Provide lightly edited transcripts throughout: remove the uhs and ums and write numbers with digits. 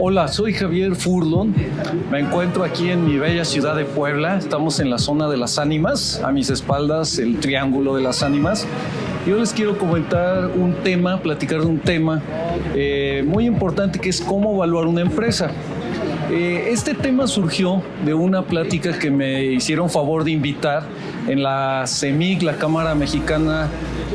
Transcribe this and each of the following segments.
Hola, soy Javier Furlon. Me encuentro aquí en mi bella ciudad de Puebla. Estamos en la zona de las ánimas. A mis espaldas, el Triángulo de las Ánimas. Yo les quiero comentar platicar de un tema muy importante, que es cómo evaluar una empresa. Este tema surgió de una plática que me hicieron favor de invitar en la CEMIC, la Cámara Mexicana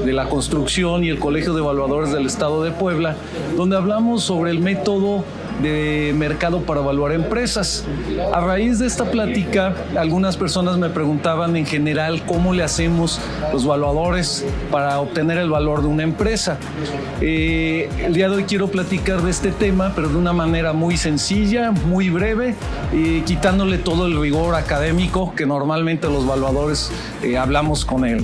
de la Construcción, y el Colegio de Evaluadores del Estado de Puebla, donde hablamos sobre el método de mercado para evaluar empresas. A raíz de esta plática, algunas personas me preguntaban en general cómo le hacemos los evaluadores para obtener el valor de una empresa. El día de hoy quiero platicar de este tema, pero de una manera muy sencilla, muy breve, quitándole todo el rigor académico que normalmente los evaluadores hablamos con él.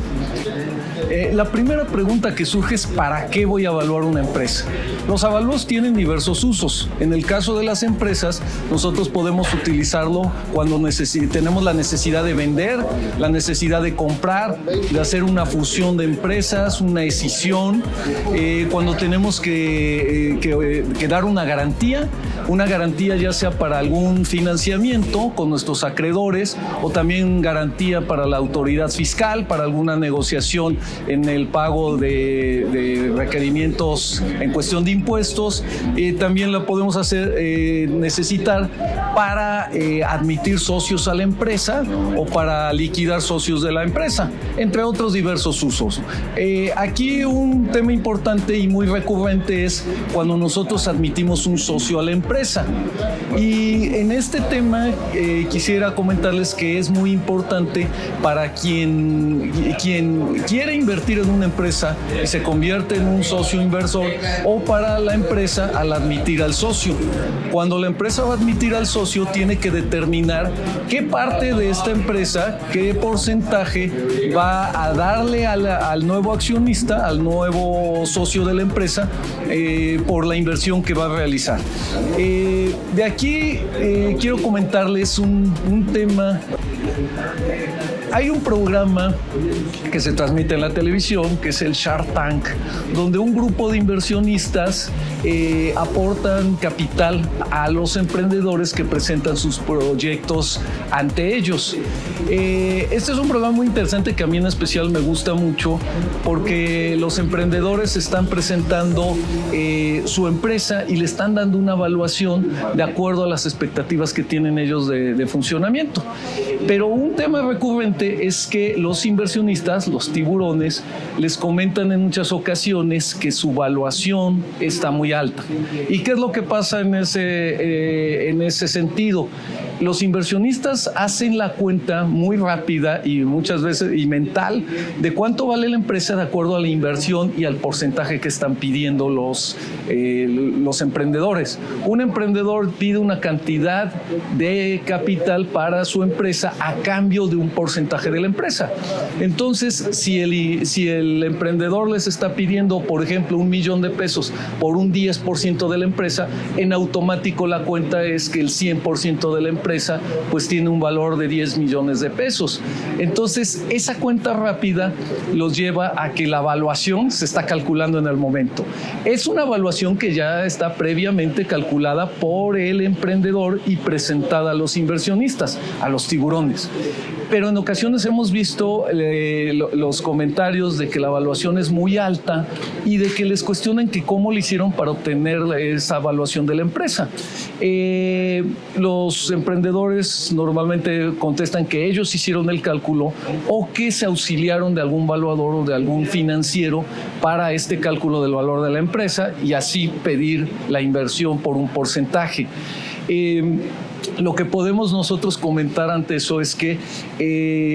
La primera pregunta que surge es: ¿para qué voy a evaluar una empresa? Los evaluos tienen diversos usos. En el caso de las empresas, nosotros podemos utilizarlo cuando tenemos la necesidad de vender, la necesidad de comprar, de hacer una fusión de empresas, una escisión, cuando tenemos que dar una garantía ya sea para algún financiamiento con nuestros acreedores, o también garantía para la autoridad fiscal, para alguna negociación en el pago de requerimientos en cuestión de impuestos. También la podemos necesitar para admitir socios a la empresa o para liquidar socios de la empresa, entre otros diversos usos. Aquí un tema importante y muy recurrente es cuando nosotros admitimos un socio a la empresa. Y en este tema quisiera comentarles que es muy importante para quien quiere invertir en una empresa y se convierte en un socio inversor, o para la empresa al admitir al socio. Cuando la empresa va a admitir al socio, tiene que determinar qué parte de esta empresa, qué porcentaje va a darle al nuevo accionista, al nuevo socio de la empresa, por la inversión que va a realizar. De aquí quiero comentarles un tema. Hay un programa que se transmite en la televisión, que es el Shark Tank, donde un grupo de inversionistas aportan capital a los emprendedores que presentan sus proyectos ante ellos. Este es un programa muy interesante que a mí en especial me gusta mucho, porque los emprendedores están presentando su empresa y le están dando una evaluación de acuerdo a las expectativas que tienen ellos de funcionamiento. Pero un tema recurrente es que los inversionistas, los tiburones, les comentan en muchas ocasiones que su valuación está muy alta. ¿Y qué es lo que pasa en ese sentido? Los inversionistas hacen la cuenta muy rápida y muchas veces mental de cuánto vale la empresa de acuerdo a la inversión y al porcentaje que están pidiendo los emprendedores. Un emprendedor pide una cantidad de capital para su empresa a cambio de un porcentaje de la empresa. Entonces, si el emprendedor les está pidiendo, por ejemplo, $1,000,000 por un 10% de la empresa, en automático la cuenta es que el 100% de la empresa pues tiene un valor de $10 millones. Entonces, esa cuenta rápida los lleva a que la evaluación se está calculando en el momento. Es una evaluación que ya está previamente calculada por el emprendedor y presentada a los inversionistas, a los tiburones. Pero en ocasiones hemos visto los comentarios de que la evaluación es muy alta y de que les cuestionan que cómo le hicieron para obtener esa evaluación de la empresa. Los emprendedores normalmente contestan que ellos hicieron el cálculo o que se auxiliaron de algún evaluador o de algún financiero para este cálculo del valor de la empresa y así pedir la inversión por un porcentaje. Lo que podemos nosotros comentar ante eso es que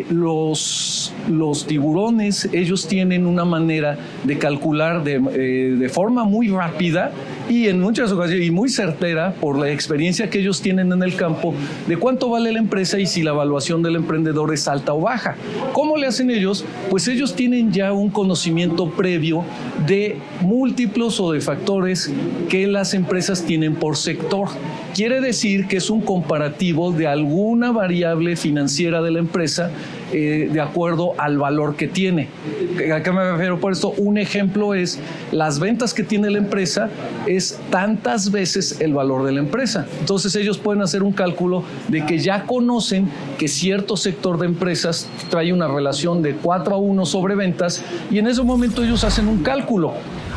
los tiburones, ellos tienen una manera de calcular de forma muy rápida y en muchas ocasiones y muy certera, por la experiencia que ellos tienen en el campo, de cuánto vale la empresa y si la evaluación del emprendedor es alta o baja. ¿Cómo le hacen ellos? Pues ellos tienen ya un conocimiento previo de múltiplos o de factores que las empresas tienen por sector. Quiere decir que es un comparativo de alguna variable financiera de la empresa de acuerdo al valor que tiene. ¿A qué me refiero por esto? Un ejemplo es las ventas que tiene la empresa es tantas veces el valor de la empresa. Entonces ellos pueden hacer un cálculo de que ya conocen que cierto sector de empresas trae una relación de 4:1 sobre ventas y en ese momento ellos hacen un cálculo.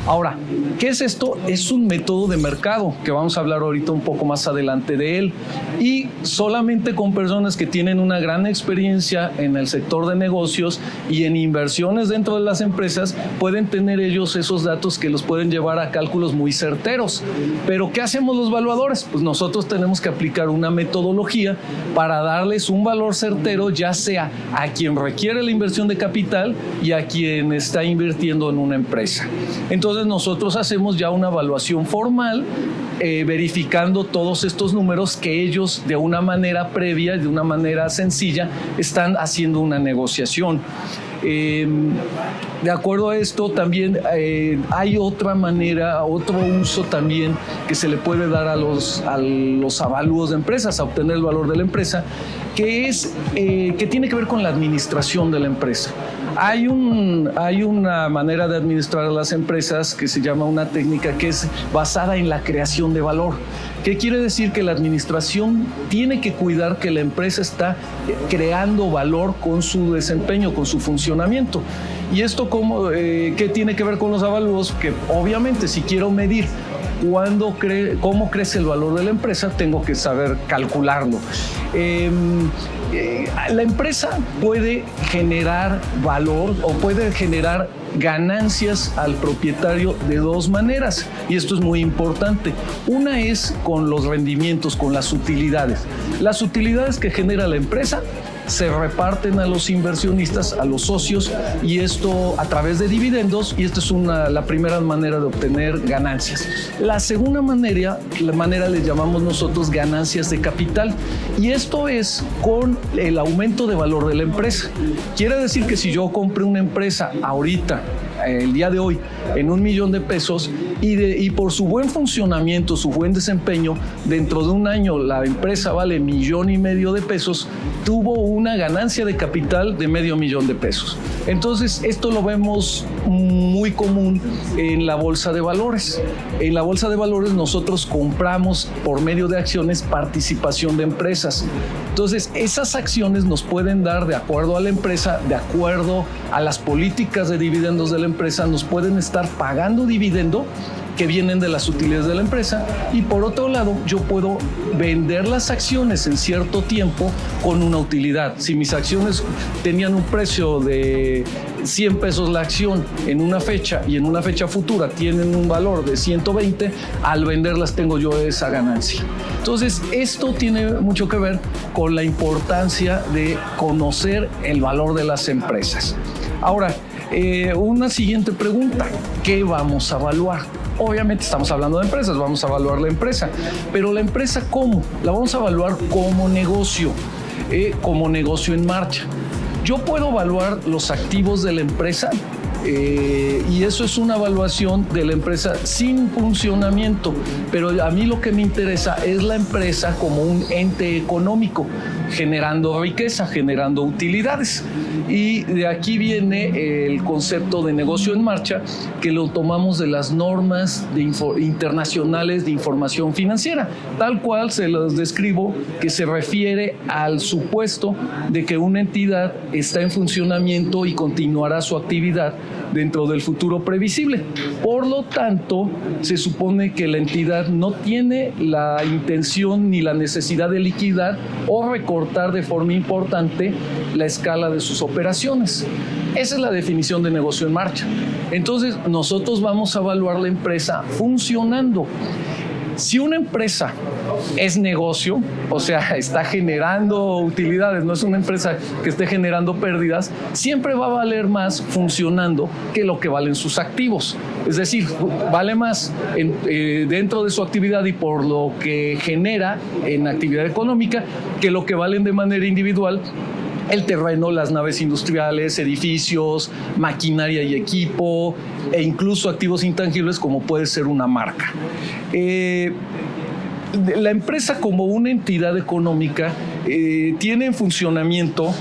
Ahora, ¿qué es esto? Es un método de mercado que vamos a hablar ahorita un poco más adelante de él y solamente con personas que tienen una gran experiencia en el sector de negocios y en inversiones dentro de las empresas pueden tener ellos esos datos que los pueden llevar a cálculos muy certeros. Pero ¿qué hacemos los valuadores? Pues nosotros tenemos que aplicar una metodología para darles un valor certero, ya sea a quien requiere la inversión de capital y a quien está invirtiendo en una empresa. Entonces nosotros hacemos ya una evaluación formal verificando todos estos números que ellos de una manera previa, de una manera sencilla, están haciendo una negociación. De acuerdo a esto también hay otra manera, otro uso también que se le puede dar a los avalúos de empresas, a obtener el valor de la empresa, que tiene que ver con la administración de la empresa. Hay una manera de administrar las empresas que se llama una técnica que es basada en la creación de valor. ¿Qué quiere decir? Que la administración tiene que cuidar que la empresa está creando valor con su desempeño, con su funcionamiento. ¿Y esto qué tiene que ver con los avalúos? Que obviamente si quiero medir cómo crece el valor de la empresa, tengo que saber calcularlo. La empresa puede generar valor o puede generar ganancias al propietario de dos maneras, y esto es muy importante. Una es con los rendimientos, con las utilidades. Las utilidades que genera la empresa se reparten a los inversionistas, a los socios, y esto a través de dividendos, y esta es la primera manera de obtener ganancias. La segunda manera le llamamos nosotros ganancias de capital, y esto es con el aumento de valor de la empresa. Quiere decir que si yo compré una empresa ahorita, el día de hoy, en $1,000,000 de pesos, y por su buen funcionamiento, su buen desempeño, dentro de un año la empresa vale $1,500,000 de pesos, tuvo una ganancia de capital de $500,000 de pesos. Entonces, esto lo vemos muy común en la bolsa de valores. En la bolsa de valores nosotros compramos por medio de acciones participación de empresas. Entonces, esas acciones nos pueden dar, de acuerdo a la empresa, de acuerdo a las políticas de dividendos de la empresa, nos pueden estar pagando dividendo que vienen de las utilidades de la empresa, y por otro lado yo puedo vender las acciones en cierto tiempo con una utilidad. Si mis acciones tenían un precio de 100 pesos la acción en una fecha y en una fecha futura tienen un valor de 120, al venderlas tengo yo esa ganancia. Entonces esto tiene mucho que ver con la importancia de conocer el valor de las empresas. Ahora, una siguiente pregunta: ¿qué vamos a evaluar? Obviamente estamos hablando de empresas, vamos a evaluar la empresa, pero la empresa ¿cómo? La vamos a evaluar como negocio en marcha. Yo puedo evaluar los activos de la empresa y eso es una evaluación de la empresa sin funcionamiento, pero a mí lo que me interesa es la empresa como un ente económico, generando riqueza, generando utilidades. Y de aquí viene el concepto de negocio en marcha, que lo tomamos de las normas internacionales de información financiera, tal cual se los describo, que se refiere al supuesto de que una entidad está en funcionamiento y continuará su actividad dentro del futuro previsible. Por lo tanto, se supone que la entidad no tiene la intención ni la necesidad de liquidar o recortar de forma importante la escala de sus operaciones. Esa es la definición de negocio en marcha. Entonces, nosotros vamos a evaluar la empresa funcionando. Si una empresa es negocio, o sea, está generando utilidades, no es una empresa que esté generando pérdidas, siempre va a valer más funcionando que lo que valen sus activos. Es decir, vale más dentro de su actividad y por lo que genera en actividad económica que lo que valen de manera individual el terreno, las naves industriales, edificios, maquinaria y equipo, e incluso activos intangibles como puede ser una marca. La empresa como una entidad económica tiene en funcionamiento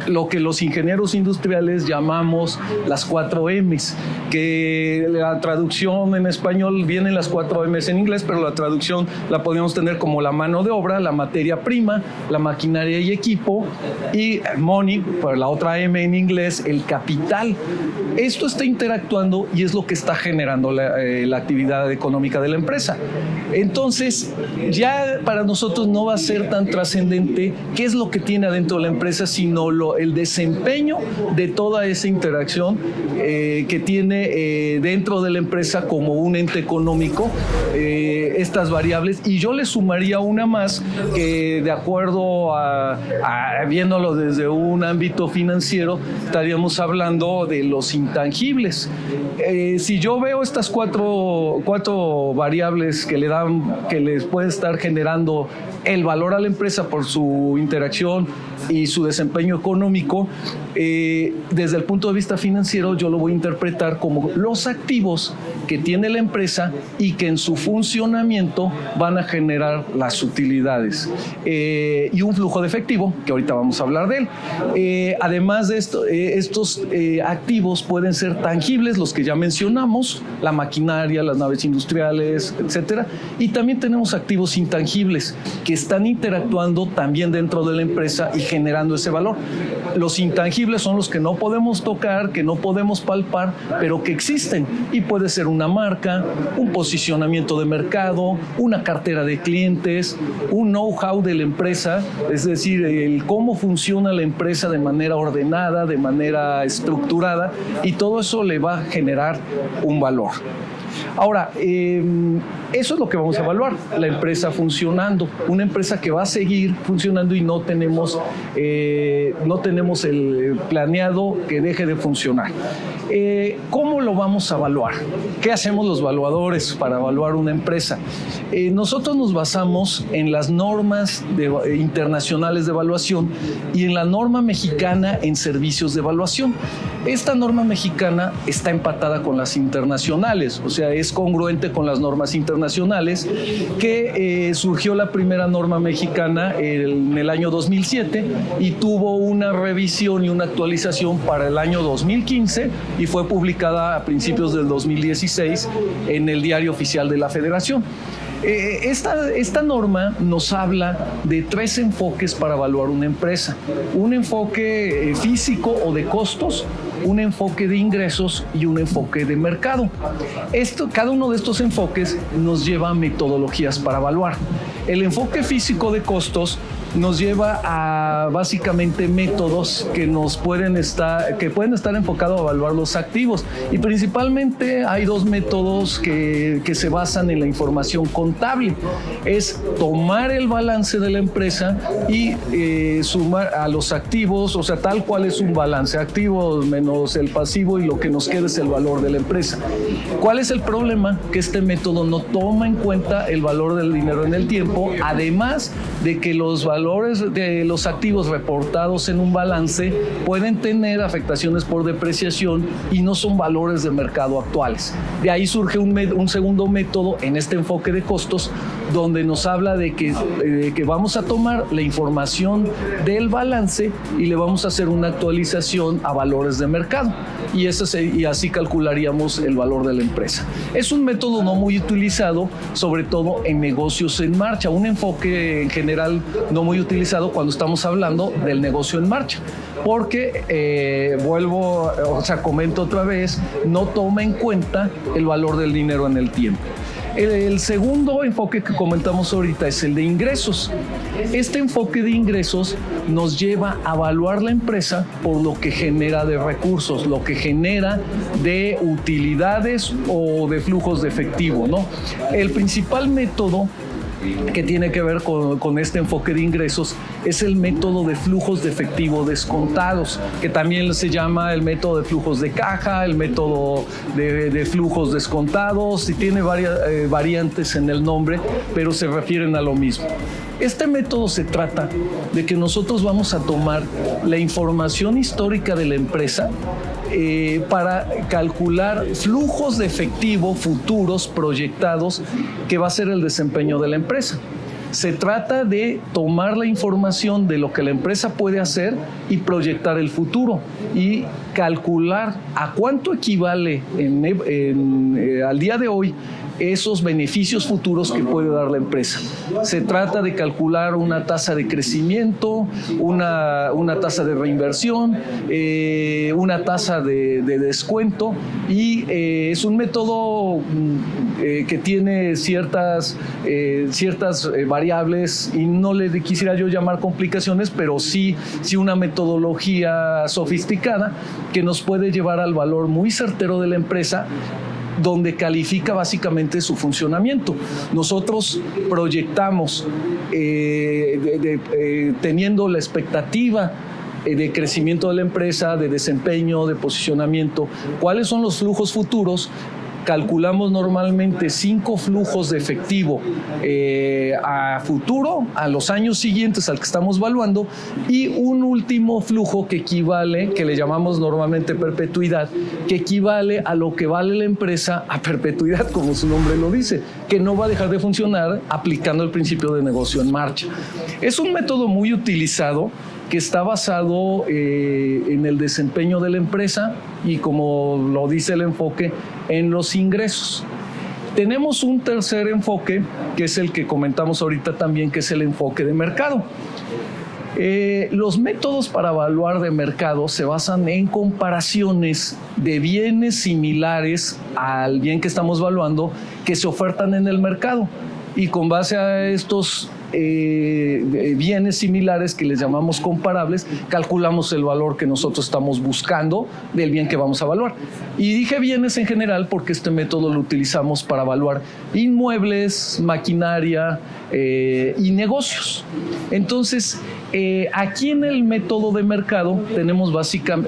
lo que los ingenieros industriales llamamos las 4 M's, que la traducción en español vienen las 4 M's en inglés, pero la traducción la podríamos tener como la mano de obra, la materia prima, la maquinaria y equipo, y money, por la otra M en inglés, el capital. Esto está interactuando y es lo que está generando la actividad económica de la empresa. Entonces, ya para nosotros no va a ser tan trascendente qué es lo que tiene adentro de la empresa, sino el desempeño de toda esa interacción que tiene dentro de la empresa como un ente económico, estas variables. Y yo le sumaría una más que, de acuerdo a viéndolo desde un ámbito financiero, estaríamos hablando de los intangibles. Si yo veo estas cuatro variables que les puede estar generando el valor a la empresa por su interacción y su desempeño económico, desde el punto de vista financiero yo lo voy a interpretar como los activos que tiene la empresa y que en su funcionamiento van a generar las utilidades, y un flujo de efectivo, que ahorita vamos a hablar de él. Además de esto, estos activos pueden ser tangibles, los que ya mencionamos, la maquinaria, las naves industriales, etcétera, y también tenemos activos intangibles que están interactuando también dentro de la empresa y generando ese valor. Los intangibles son los que no podemos tocar, que no podemos palpar, pero que existen, y puede ser una marca, un posicionamiento de mercado, una cartera de clientes, un know-how de la empresa, es decir, el cómo funciona la empresa de manera ordenada, de manera estructurada, y todo eso le va a generar un valor. Ahora, eso es lo que vamos a evaluar, la empresa funcionando, una empresa que va a seguir funcionando y no tenemos el planeado que deje de funcionar. ¿Cómo lo vamos a evaluar? ¿Qué hacemos los evaluadores para evaluar una empresa? Nosotros nos basamos en las normas internacionales de evaluación y en la norma mexicana en servicios de evaluación. Esta norma mexicana está empatada con las internacionales, o sea, es congruente con las normas internacionales, que surgió la primera norma mexicana en el año 2007 y tuvo una revisión y una actualización para el año 2015 y fue publicada a principios del 2016 en el Diario Oficial de la Federación. Esta norma nos habla de 3 enfoques para evaluar una empresa: un enfoque físico o de costos, un enfoque de ingresos y un enfoque de mercado. Cada uno de estos enfoques nos lleva a metodologías para evaluar. El enfoque físico de costos nos lleva a básicamente métodos que pueden estar enfocados a evaluar los activos, y principalmente hay 2 métodos que se basan en la información contable. Es tomar el balance de la empresa y sumar a los activos, o sea, tal cual es un balance, activos menos el pasivo, y lo que nos queda es el valor de la empresa. ¿Cuál es el problema? Que este método no toma en cuenta el valor del dinero en el tiempo, además de que los valores de los activos reportados en un balance pueden tener afectaciones por depreciación y no son valores de mercado actuales. De ahí surge un segundo método en este enfoque de costos, donde nos habla de que vamos a tomar la información del balance y le vamos a hacer una actualización a valores de mercado, y así calcularíamos el valor de la empresa. Es un método no muy utilizado, sobre todo en negocios en marcha, un enfoque en general no muy utilizado cuando estamos hablando del negocio en marcha, porque comento otra vez, no toma en cuenta el valor del dinero en el tiempo. El segundo enfoque que comentamos ahorita es el de ingresos. Este enfoque de ingresos nos lleva a evaluar la empresa por lo que genera de recursos, lo que genera de utilidades o de flujos de efectivo, ¿no? El principal método que tiene que ver con este enfoque de ingresos es el método de flujos de efectivo descontados, que también se llama el método de flujos de caja, el método de flujos descontados, y tiene varias variantes en el nombre, pero se refieren a lo mismo. Este método se trata de que nosotros vamos a tomar la información histórica de la empresa para calcular flujos de efectivo futuros proyectados, que va a ser el desempeño de la empresa. Se trata de tomar la información de lo que la empresa puede hacer y proyectar el futuro y calcular a cuánto equivale al día de hoy esos beneficios futuros que puede dar la empresa. Se trata de calcular una tasa de crecimiento, una tasa de reinversión, una tasa de descuento, y es un método que tiene ciertas variables, y no le quisiera yo llamar complicaciones, pero sí una metodología sofisticada que nos puede llevar al valor muy certero de la empresa, donde califica básicamente su funcionamiento. Nosotros proyectamos, teniendo la expectativa de crecimiento de la empresa, de desempeño, de posicionamiento, cuáles son los flujos futuros. Calculamos normalmente 5 flujos de efectivo a futuro, a los años siguientes al que estamos evaluando, y un último flujo que equivale, que le llamamos normalmente perpetuidad, que equivale a lo que vale la empresa a perpetuidad, como su nombre lo dice, que no va a dejar de funcionar aplicando el principio de negocio en marcha. Es un método muy utilizado, que está basado en el desempeño de la empresa y, como lo dice el enfoque, en los ingresos. Tenemos un tercer enfoque, que es el que comentamos ahorita también, que es el enfoque de mercado. Los métodos para evaluar de mercado se basan en comparaciones de bienes similares al bien que estamos evaluando que se ofertan en el mercado, y con base a estos bienes similares, que les llamamos comparables, calculamos el valor que nosotros estamos buscando del bien que vamos a evaluar. Y dije bienes en general porque este método lo utilizamos para evaluar inmuebles, maquinaria y negocios. Entonces, aquí en el método de mercado tenemos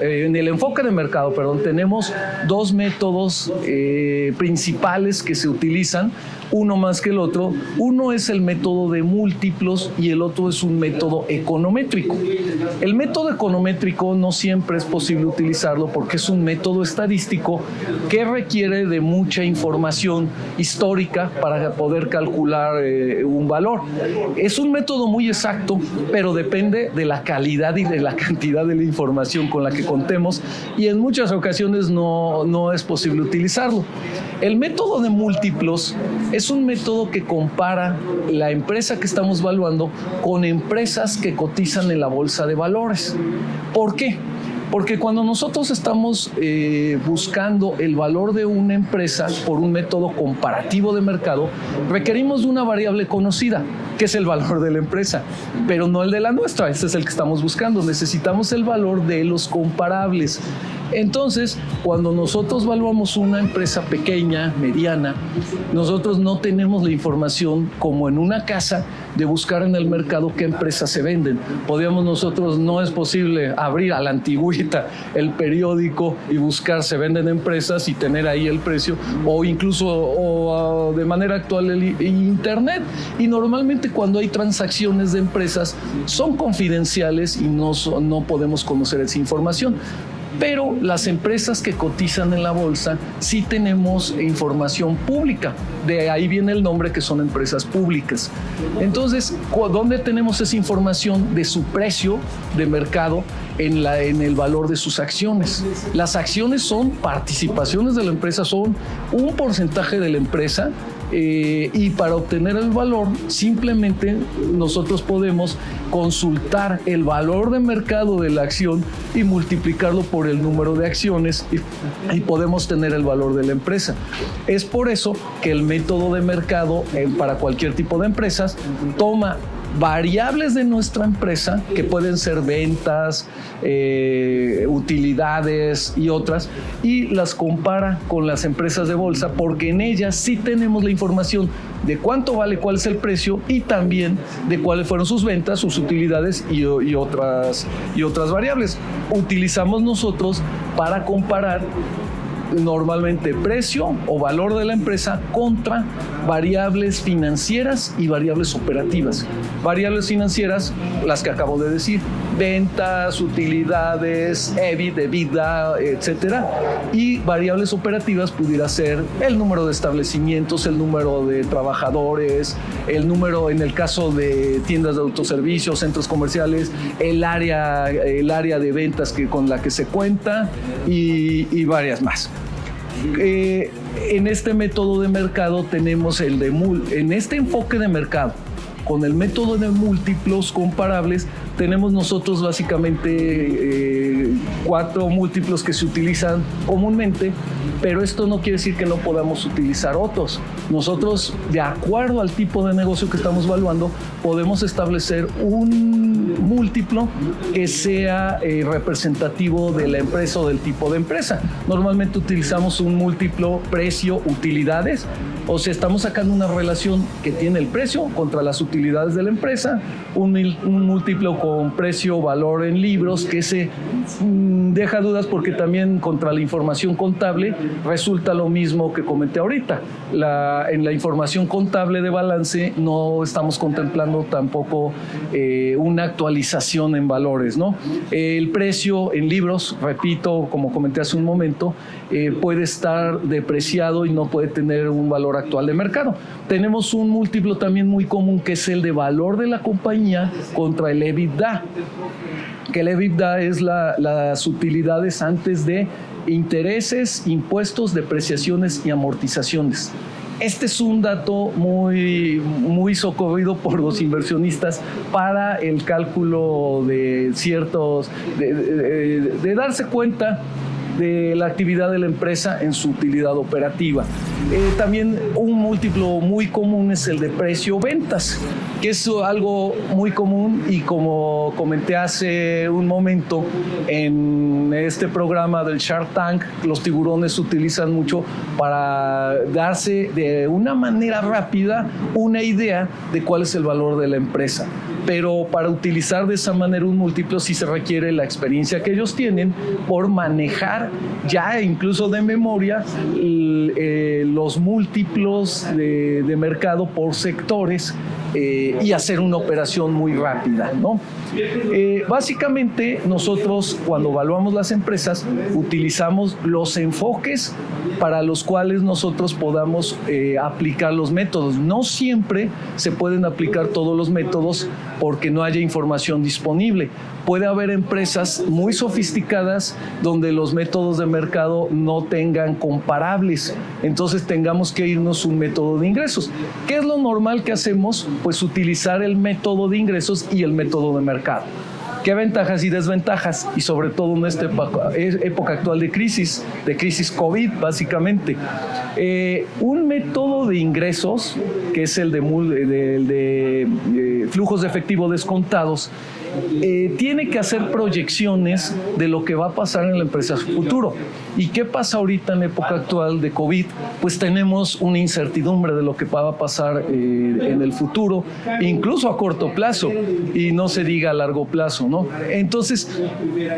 en el enfoque de mercado, tenemos 2 métodos principales que se utilizan, uno más que el otro. Uno es el método de múltiplos y el otro es un método econométrico. El método econométrico no siempre es posible utilizarlo porque es un método estadístico que requiere de mucha información histórica para poder calcular un valor. Es un método muy exacto, pero depende de la calidad y de la cantidad de la información con la que contemos, y en muchas ocasiones no es posible utilizarlo. El método de múltiplos es un método que compara la empresa que estamos evaluando con empresas que cotizan en la bolsa de valores. ¿Por qué? Porque cuando nosotros estamos buscando el valor de una empresa por un método comparativo de mercado, requerimos de una variable conocida, que es el valor de la empresa, pero no el de la nuestra. Ese es el que estamos buscando. Necesitamos el valor de los comparables. Entonces, cuando nosotros evaluamos una empresa pequeña, mediana, nosotros no tenemos la información como en una casa de buscar en el mercado qué empresas se venden. No es posible abrir a la antigüita el periódico y buscar se venden empresas y tener ahí el precio, o incluso de manera actual el internet. Y normalmente cuando hay transacciones de empresas son confidenciales y no podemos conocer esa información. Pero las empresas que cotizan en la bolsa sí tenemos información pública. De ahí viene el nombre, que son empresas públicas. Entonces, ¿dónde tenemos esa información de su precio de mercado en el valor de sus acciones? Las acciones son participaciones de la empresa, son un porcentaje de la empresa. Y para obtener el valor, simplemente nosotros podemos consultar el valor de mercado de la acción y multiplicarlo por el número de acciones y podemos tener el valor de la empresa. Es por eso que el método de mercado para cualquier tipo de empresas toma variables de nuestra empresa, que pueden ser ventas, utilidades y otras, y las compara con las empresas de bolsa, porque en ellas sí tenemos la información de cuánto vale, cuál es el precio, y también de cuáles fueron sus ventas, sus utilidades y otras variables. Utilizamos nosotros para comparar normalmente precio o valor de la empresa contra variables financieras y variables operativas. Variables financieras, las que acabo de decir, ventas, utilidades, EBIT, EBITDA, etcétera. Y variables operativas pudiera ser el número de establecimientos, el número de trabajadores, el número, en el caso de tiendas de autoservicios, centros comerciales, el área de ventas con la que se cuenta y varias más. En este método de mercado tenemos en este enfoque de mercado, con el método de múltiplos comparables, tenemos nosotros básicamente 4 múltiplos que se utilizan comúnmente, pero esto no quiere decir que no podamos utilizar otros. Nosotros, de acuerdo al tipo de negocio que estamos evaluando, podemos establecer un múltiplo que sea representativo de la empresa o del tipo de empresa. Normalmente utilizamos un múltiplo precio-utilidades, o sea, estamos sacando una relación que tiene el precio contra las utilidades de la empresa, un múltiplo con precio-valor en libros que se deja dudas porque también contra la información contable resulta lo mismo que comenté ahorita. En la información contable de balance no estamos contemplando tampoco una actualización en valores, ¿no? El precio en libros, repito, como comenté hace un momento, puede estar depreciado y no puede tener un valor actual de mercado. Tenemos un múltiplo también muy común que es el de valor de la compañía contra el EBITDA, que el EBITDA es las utilidades antes de intereses, impuestos, depreciaciones y amortizaciones. Este es un dato muy socorrido por los inversionistas para el cálculo de de darse cuenta de la actividad de la empresa en su utilidad operativa. También un múltiplo muy común es el de precio-ventas, que es algo muy común y como comenté hace un momento en este programa del Shark Tank, los tiburones se utilizan mucho para darse de una manera rápida una idea de cuál es el valor de la empresa. Pero para utilizar de esa manera un múltiplo sí se requiere la experiencia que ellos tienen por manejar ya incluso de memoria los múltiplos de mercado por sectores y hacer una operación muy rápida, ¿no? Básicamente nosotros cuando evaluamos las empresas utilizamos los enfoques para los cuales nosotros podamos aplicar los métodos. No siempre se pueden aplicar todos los métodos porque no haya información disponible. Puede haber empresas muy sofisticadas donde los métodos de mercado no tengan comparables, entonces tengamos que irnos un método de ingresos. ¿Qué es lo normal que hacemos? Pues utilizar el método de ingresos y el método de mercado. ¿Qué ventajas y desventajas? Y sobre todo en esta época actual de crisis COVID, básicamente. Un método de ingresos, que es el de flujos de efectivo descontados, tiene que hacer proyecciones de lo que va a pasar en la empresa futuro. ¿Y qué pasa ahorita en la época actual de COVID? Pues tenemos una incertidumbre de lo que va a pasar en el futuro, incluso a corto plazo, y no se diga a largo plazo, ¿no? Entonces,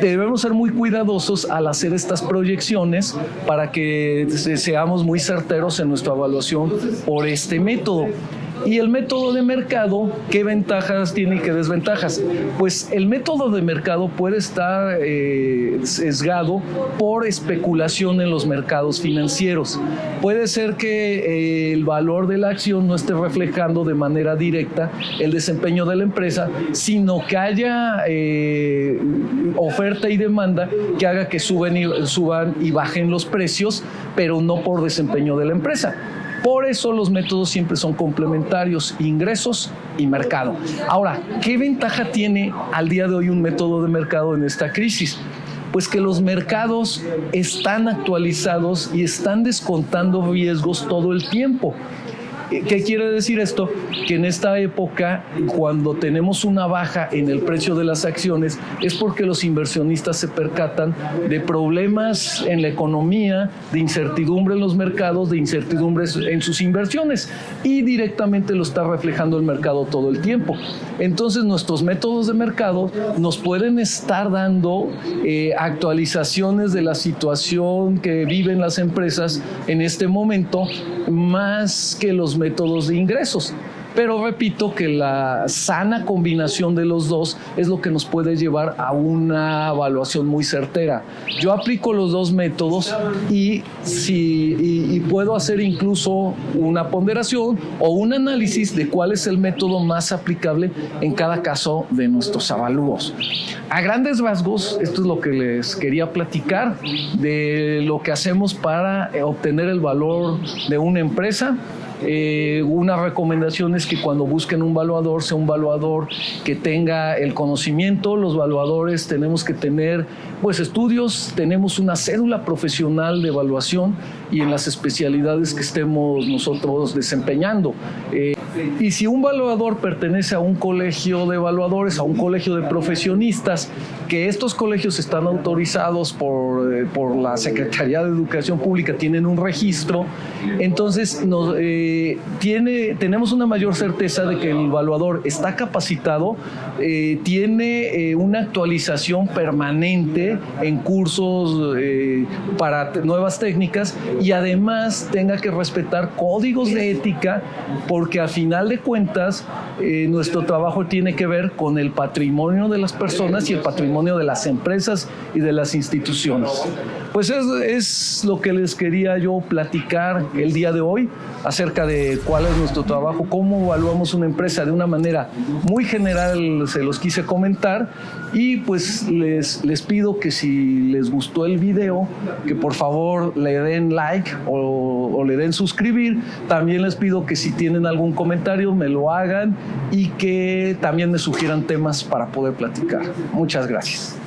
debemos ser muy cuidadosos al hacer estas proyecciones para que seamos muy certeros en nuestra evaluación por este método. Y el método de mercado, ¿qué ventajas tiene y qué desventajas? Pues el método de mercado puede estar sesgado por especulación en los mercados financieros. Puede ser que el valor de la acción no esté reflejando de manera directa el desempeño de la empresa, sino que haya oferta y demanda que haga que suban y bajen los precios, pero no por desempeño de la empresa. Por eso los métodos siempre son complementarios, ingresos y mercado. Ahora, ¿qué ventaja tiene al día de hoy un método de mercado en esta crisis? Pues que los mercados están actualizados y están descontando riesgos todo el tiempo. ¿Qué quiere decir esto? Que en esta época, cuando tenemos una baja en el precio de las acciones, es porque los inversionistas se percatan de problemas en la economía, de incertidumbre en los mercados, de incertidumbres en sus inversiones, y directamente lo está reflejando el mercado todo el tiempo. Entonces, nuestros métodos de mercado nos pueden estar dando actualizaciones de la situación que viven las empresas en este momento, más que los métodos de ingresos. pero repito que la sana combinación de los dos es lo que nos puede llevar a una evaluación muy certera. Yo aplico los dos métodos y puedo hacer incluso una ponderación o un análisis de cuál es el método más aplicable en cada caso de nuestros avalúos. A grandes rasgos, esto es lo que les quería platicar de lo que hacemos para obtener el valor de una empresa. Una recomendación es que cuando busquen un valuador, sea un valuador que tenga el conocimiento. Los valuadores tenemos que tener pues estudios, tenemos una cédula profesional de evaluación y en las especialidades que estemos nosotros desempeñando. Y si un valuador pertenece a un colegio de evaluadores, a un colegio de profesionistas, que estos colegios están autorizados por la Secretaría de Educación Pública, tienen un registro, entonces tenemos una mayor certeza de que el evaluador está capacitado, tiene una actualización permanente en cursos para nuevas técnicas y además tenga que respetar códigos de ética, porque al final de cuentas nuestro trabajo tiene que ver con el patrimonio de las personas y el patrimonio de las empresas y de las instituciones. Pues es lo que les quería yo platicar el día de hoy acerca de cuál es nuestro trabajo, cómo evaluamos una empresa de una manera muy general, se los quise comentar, y pues les pido que si les gustó el video, que por favor le den like o le den suscribir. También les pido que si tienen algún comentario me lo hagan y que también me sugieran temas para poder platicar. Muchas gracias.